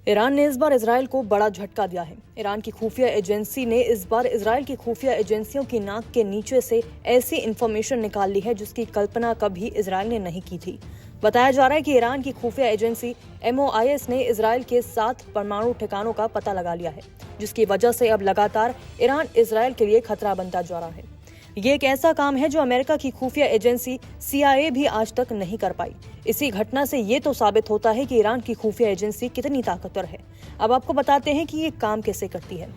Iran ने इस बार Israel को बड़ा झटका दिया है। ईरान की खुफिया एजेंसी ने इस बार इजरायल की खुफिया एजेंसियों की नाक के नीचे से ऐसी इंफॉर्मेशन निकाल ली है जिसकी कल्पना कभी इजरायल ने नहीं की थी। बताया जा रहा है कि ईरान की खुफिया एजेंसी MOIS ने इजरायल के 7 परमाणु ठिकानों का पता लगा लिया है, जिसकी वजह से अब लगातार ईरान इजरायल के लिए खतरा बनता जा रहा है। ये एक ऐसा काम है जो अमेरिका की खुफिया एजेंसी CIA भी आज तक नहीं कर पाई। इसी घटना से ये तो साबित होता है कि ईरान की खुफिया एजेंसी कितनी ताकतवर है। अब आपको बताते हैं कि ये काम कैसे करती है।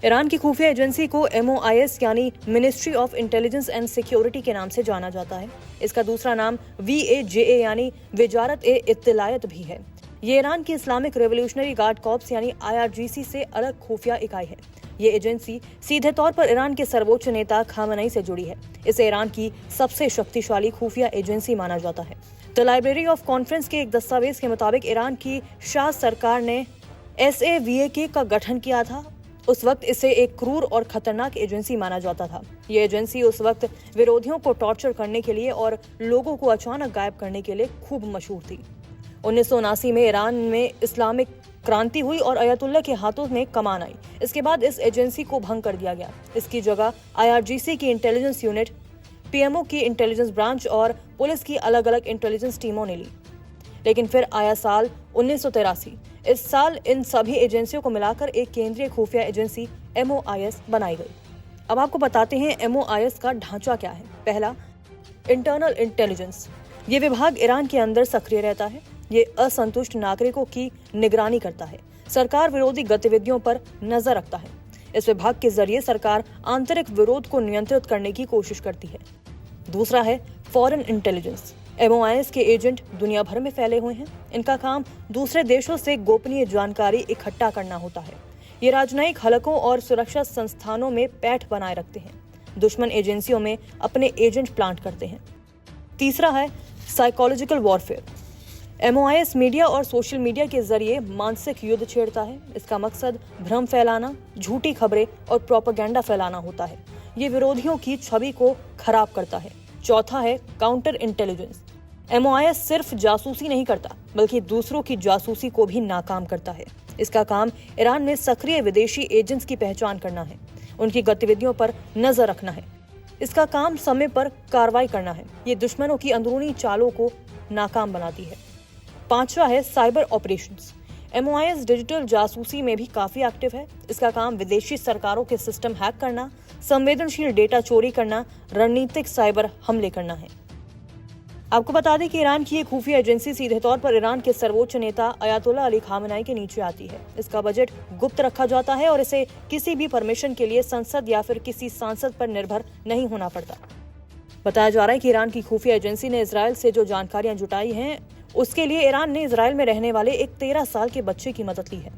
ईरान की खुफिया एजेंसी को MOIS यानी ministry of intelligence and security के नाम से जाना जाता है। इसका दूसरा नाम VAJA यानी वजारत-ए-इत्तलायत भी है। ये ईरान की इस्लामिक रेवोल्यूशनरी गार्ड कॉर्प्स यानी IRGC से अलग खुफिया इकाई है। ये एजेंसी सीधे तौर पर ईरान के सर्वोच्च नेता खामेनेई से जुड़ी है। इसे ईरान की सबसे शक्तिशाली खुफिया एजेंसी माना जाता है। द लाइब्रेरी ऑफ कॉन्फ्रेंस के एक दस्तावेज के मुताबिक ईरान की शाह सरकार ने SAVAK का गठन किया था। उस वक्त इसे एक क्रूर और खतरनाक एजेंसी माना जाता था। ये एजेंसी उस वक्त विरोधियों को टॉर्चर करने के लिए और लोगों को अचानक गायब करने के लिए खूब मशहूर थी। 1979 में ईरान में इस्लामिक क्रांति हुई और अयतुल्ला के हाथों में कमान आई। इसके बाद इस एजेंसी को भंग कर दिया गया। इसकी जगह IRGC की इंटेलिजेंस यूनिट, PMO की इंटेलिजेंस ब्रांच और पुलिस की अलग अलग इंटेलिजेंस टीमों ने ली। लेकिन फिर आया साल 1983। इस साल इन सभी एजेंसियों को मिलाकर एक केंद्रीय खुफिया एजेंसी MOIS बनाई गई। अब आपको बताते हैं MOIS का ढांचा क्या है। पहला, इंटरनल इंटेलिजेंस। ये विभाग ईरान के अंदर सक्रिय रहता है। ये असंतुष्ट नागरिकों की निगरानी करता है, सरकार विरोधी गतिविधियों पर नजर रखता है। इस विभाग के जरिए सरकार आंतरिक विरोध को नियंत्रित करने की कोशिश करती है। दूसरा है फॉरेन इंटेलिजेंस। MOIS के एजेंट दुनिया भर में फैले हुए हैं। इनका काम दूसरे देशों से गोपनीय जानकारी इकट्ठा करना होता है। ये राजनयिक हलकों और सुरक्षा संस्थानों में पैठ बनाए रखते हैं। दुश्मन एजेंसियों में अपने एजेंट प्लांट करते हैं। तीसरा है साइकोलॉजिकल वॉरफेयर। MOIS मीडिया और सोशल मीडिया के जरिए मानसिक युद्ध छेड़ता है। इसका मकसद भ्रम फैलाना, झूठी खबरें और प्रोपेगेंडा फैलाना होता है। ये विरोधियों की छवि को खराब करता है। चौथा है काउंटर इंटेलिजेंस। MOIS सिर्फ जासूसी नहीं करता, बल्कि दूसरों की जासूसी को भी नाकाम करता है। इसका काम ईरान में सक्रिय विदेशी एजेंट्स की पहचान करना है, उनकी गतिविधियों पर नजर रखना है। इसका काम समय पर कार्रवाई करना है। ये दुश्मनों की अंदरूनी चालों को नाकाम बनाती है। पांचवा है साइबर ऑपरेशंस। MOIS डिजिटल जासूसी में भी काफी एक्टिव है। इसका काम विदेशी सरकारों के सिस्टम हैक करना, संवेदनशील डेटा चोरी करना, रणनीतिक साइबर हमले करना है। आपको बता दें कि ईरान की ये खुफिया एजेंसी सीधे तौर पर ईरान के सर्वोच्च नेता अयातुल्ला अली खामेनेई के नीचे आती है। इसका बजट गुप्त रखा जाता है और इसे किसी भी परमिशन के लिए संसद या फिर किसी सांसद पर निर्भर नहीं होना पड़ता। बताया जा रहा है कि ईरान की खुफिया एजेंसी ने इजरायल से जो जानकारियां जुटाई हैं, उसके लिए ईरान ने इजरायल में रहने वाले एक 13 साल के बच्चे की मदद ली है।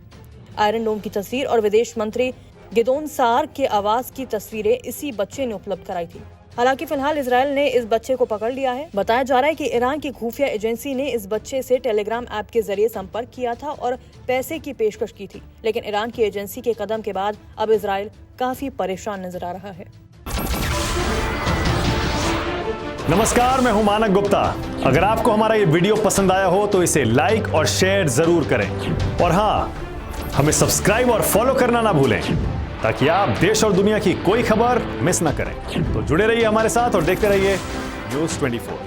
आयरन डोम की तस्वीर और विदेश मंत्री गिदोन सार के आवास की तस्वीरें इसी बच्चे ने उपलब्ध कराई थी। हालांकि फिलहाल इजरायल ने इस बच्चे को पकड़ लिया है। बताया जा रहा है कि ईरान की खुफिया एजेंसी ने इस बच्चे से टेलीग्राम ऐप के जरिए संपर्क किया था और पैसे की पेशकश की थी। लेकिन ईरान की एजेंसी के कदम के बाद अब इजरायल काफी परेशान नजर आ रहा है। नमस्कार, मैं हूं मानक गुप्ता। अगर आपको हमारा ये वीडियो पसंद आया हो तो इसे लाइक और शेयर जरूर करें। और हाँ, हमें सब्सक्राइब और फॉलो करना ना भूलें, ताकि आप देश और दुनिया की कोई खबर मिस ना करें। तो जुड़े रहिए हमारे साथ और देखते रहिए News 24।